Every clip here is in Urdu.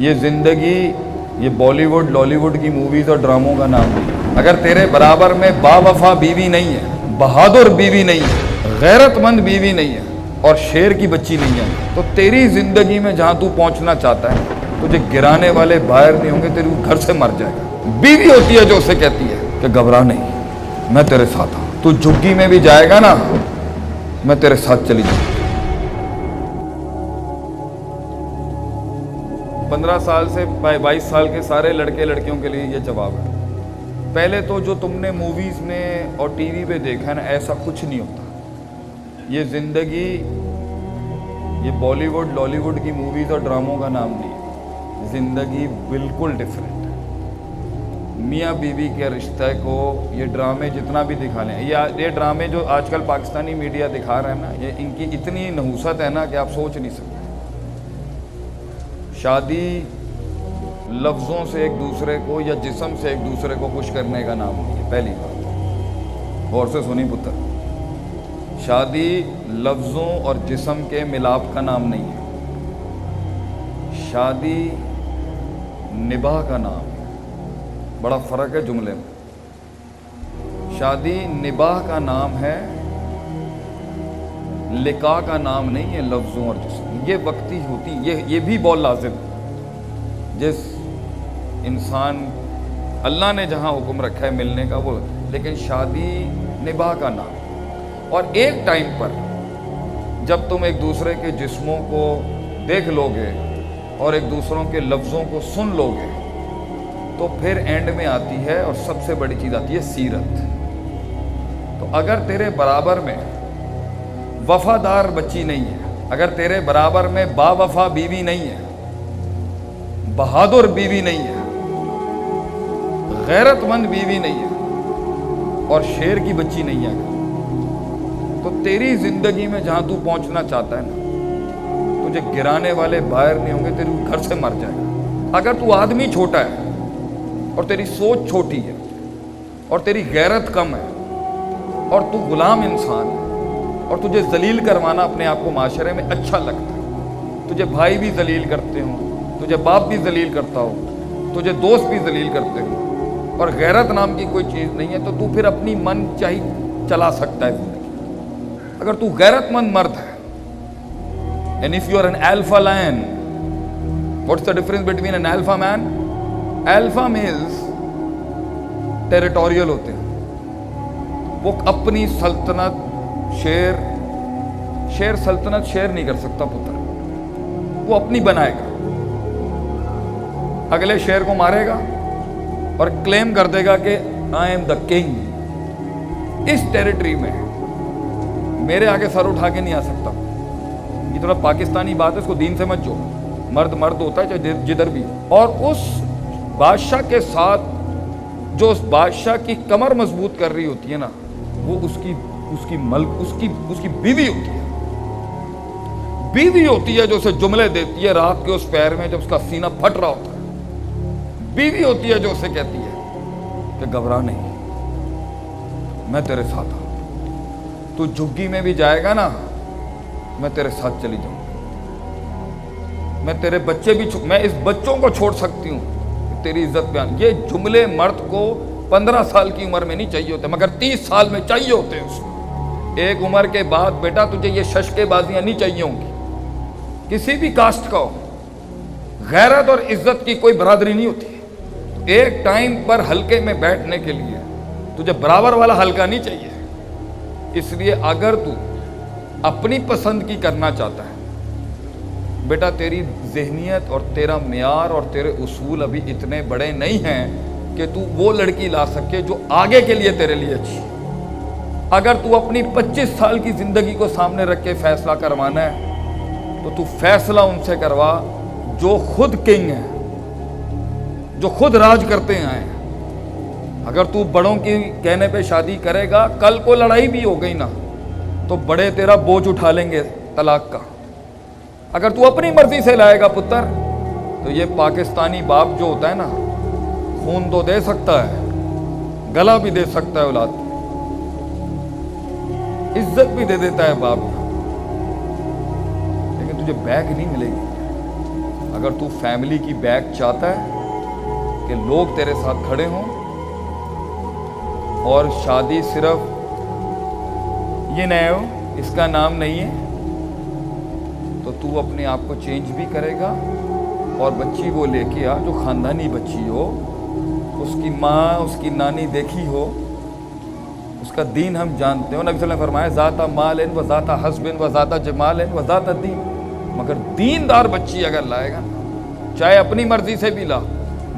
یہ زندگی یہ بالی ووڈ لالی ووڈ کی موویز اور ڈراموں کا نام نہیں. اگر تیرے برابر میں با وفا بیوی نہیں ہے، بہادر بیوی نہیں ہے، غیرت مند بیوی نہیں ہے اور شیر کی بچی نہیں ہے، تو تیری زندگی میں جہاں تو پہنچنا چاہتا ہے تجھے گرانے والے باہر نہیں ہوں گے، تیرے گھر سے مر جائے گا. بیوی ہوتی ہے جو اسے کہتی ہے کہ گھبرا نہیں، میں تیرے ساتھ ہوں. تو جھگی میں بھی جائے گا نا، میں تیرے ساتھ چلی جاؤں. 15 سال سے 22 سال کے سارے لڑکے لڑکیوں کے لیے یہ جواب ہے. پہلے تو جو تم نے موویز میں اور ٹی وی پہ دیکھا ہے نا، ایسا کچھ نہیں ہوتا. یہ زندگی یہ بالی ووڈ لالی ووڈ کی موویز اور ڈراموں کا نام نہیں ہے. زندگی بالکل ڈیفرنٹ ہے. میاں بیوی کے رشتے کو یہ ڈرامے جتنا بھی دکھا لیں، یہ ڈرامے جو آج کل پاکستانی میڈیا دکھا رہے ہیں نا، یہ ان کی اتنی نحوست ہے نا کہ آپ سوچ نہیں سکتے. شادی لفظوں سے ایک دوسرے کو یا جسم سے ایک دوسرے کو خوش کرنے کا نام نہیں ہے. پہلی بات غور سے سنی پتر، شادی لفظوں اور جسم کے ملاپ کا نام نہیں ہے. شادی نباہ کا نام ہے. بڑا فرق ہے جملے میں. شادی نباہ کا نام ہے، لقاء کا نام نہیں ہے. لفظوں اور جسم یہ وقتی ہوتی، یہ بھی بہت لازم ہے. جس انسان اللہ نے جہاں حکم رکھا ہے ملنے کا وہ، لیکن شادی نباہ کا نام. اور ایک ٹائم پر جب تم ایک دوسرے کے جسموں کو دیکھ لو گے اور ایک دوسروں کے لفظوں کو سن لو گے تو پھر اینڈ میں آتی ہے اور سب سے بڑی چیز آتی ہے سیرت. تو اگر تیرے برابر میں وفادار بچی نہیں ہے، اگر تیرے برابر میں با وفا بیوی نہیں ہے، بہادر بیوی نہیں ہے، غیرت مند بیوی نہیں ہے اور شیر کی بچی نہیں ہے، تو تیری زندگی میں جہاں تو پہنچنا چاہتا ہے نا، تجھے گرانے والے باہر نہیں ہوں گے، تیرے گھر سے مر جائے گا. اگر تو آدمی چھوٹا ہے اور تیری سوچ چھوٹی ہے اور تیری غیرت کم ہے اور تو غلام انسان ہے اور تجھے ذلیل کروانا اپنے آپ کو معاشرے میں اچھا لگتا ہے، تجھے بھائی بھی ذلیل کرتے ہوں، تجھے باپ بھی ذلیل کرتا ہو، تجھے دوست بھی ذلیل کرتے ہوں اور غیرت نام کی کوئی چیز نہیں ہے، تو تو پھر اپنی من چاہی چلا سکتا ہے زندگی. اگر تو غیرت مند مرد ہے، and if you are an alpha lion, what's the difference between an alpha man? Alpha males territorial ہوتے ہیں. وہ اپنی سلطنت شیر سلطنت شیر نہیں کر سکتا پتر، وہ اپنی بنائے گا، اگلے شیر کو مارے گا اور کلیم کر دے گا کہ آئی ایم دا کنگ. اس ٹیریٹری میں میرے آگے سر اٹھا کے نہیں آ سکتا. یہ تھوڑا پاکستانی بات ہے، اس کو دین سے مت جو. مرد مرد ہوتا ہے چاہے جدھر بھی. اور اس بادشاہ کے ساتھ جو اس بادشاہ کی کمر مضبوط کر رہی ہوتی ہے نا، وہ اس کی بیوی ہوتی ہے. بیوی ہوتی ہے جو اسے جملے دیتی ہے رات کے اس پیر میں جب اس کا سینہ پھٹ رہا ہوتا ہے. بیوی ہوتی ہے جو اسے کہتی ہے کہ گھبرا نہیں، میں تیرے ساتھ ہوں. تو جھگی میں بھی جائے گا نا، میں تیرے ساتھ چلی جاؤں. میں تیرے بچے بھی میں اس بچوں کو چھوڑ سکتی ہوں کہ تیری عزت بیان. یہ جملے مرد کو 15 سال کی عمر میں نہیں چاہیے ہوتے، مگر 30 سال میں چاہیے ہوتے ہیں. اس کو ایک عمر کے بعد بیٹا تجھے یہ ششکے بازیاں نہیں چاہیے ہوں گی. کسی بھی کاسٹ کا ہو، غیرت اور عزت کی کوئی برادری نہیں ہوتی. ایک ٹائم پر حلقے میں بیٹھنے کے لیے تجھے برابر والا حلقہ نہیں چاہیے. اس لیے اگر تو اپنی پسند کی کرنا چاہتا ہے بیٹا، تیری ذہنیت اور تیرا معیار اور تیرے اصول ابھی اتنے بڑے نہیں ہیں کہ تو وہ لڑکی لا سکے جو آگے کے لیے تیرے لیے اچھی. اگر تو اپنی 25 سال کی زندگی کو سامنے رکھ کے فیصلہ کروانا ہے تو تو فیصلہ ان سے کروا جو خود کنگ ہیں، جو خود راج کرتے ہیں. اگر تو بڑوں کی کہنے پہ شادی کرے گا، کل کو لڑائی بھی ہو گئی نا تو بڑے تیرا بوجھ اٹھا لیں گے طلاق کا. اگر تو اپنی مرضی سے لائے گا پتر، تو یہ پاکستانی باپ جو ہوتا ہے نا، خون تو دے سکتا ہے، گلا بھی دے سکتا ہے اولاد، عزت بھی دے دیتا ہے باپ، لیکن تجھے بیک نہیں ملے گی اگر تو فیملی کی بیک چاہتا ہے کہ لوگ تیرے ساتھ کھڑے ہوں اور شادی صرف یہ نہ ہو اس کا نام نہیں ہے، تو اپنے آپ کو چینج بھی کرے گا اور بچی وہ لے کے آ جو خاندانی بچی ہو، اس کی ماں اس کی نانی دیکھی ہو، اس کا دین ہم جانتے ہو۔ نبی صلی اللہ علیہ وسلم نے فرمایا ذات مال و ذات حسب و ذات جمال و ذات دین، مگر دیندار بچی اگر لائے گا، چاہے اپنی مرضی سے بھی لا،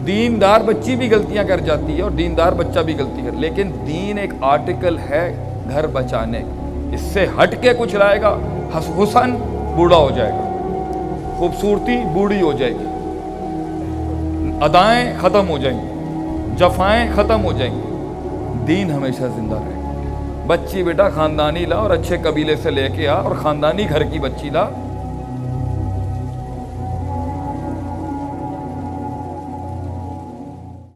دیندار بچی بھی غلطیاں کر جاتی ہے اور دیندار بچہ بھی غلطی کر، لیکن دین ایک آرٹیکل ہے گھر بچانے، اس سے ہٹ کے کچھ لائے گا، حسن بوڑھا ہو جائے گا، خوبصورتی بوڑھی ہو جائے گی، ادائیں ختم ہو جائیں گی، جفائیں ختم ہو جائیں گی، دین ہمیشہ زندہ رہے گا۔ بچی بیٹا خاندانی لا اور اچھے قبیلے سے لے کے آ، اور خاندانی گھر کی بچی لا،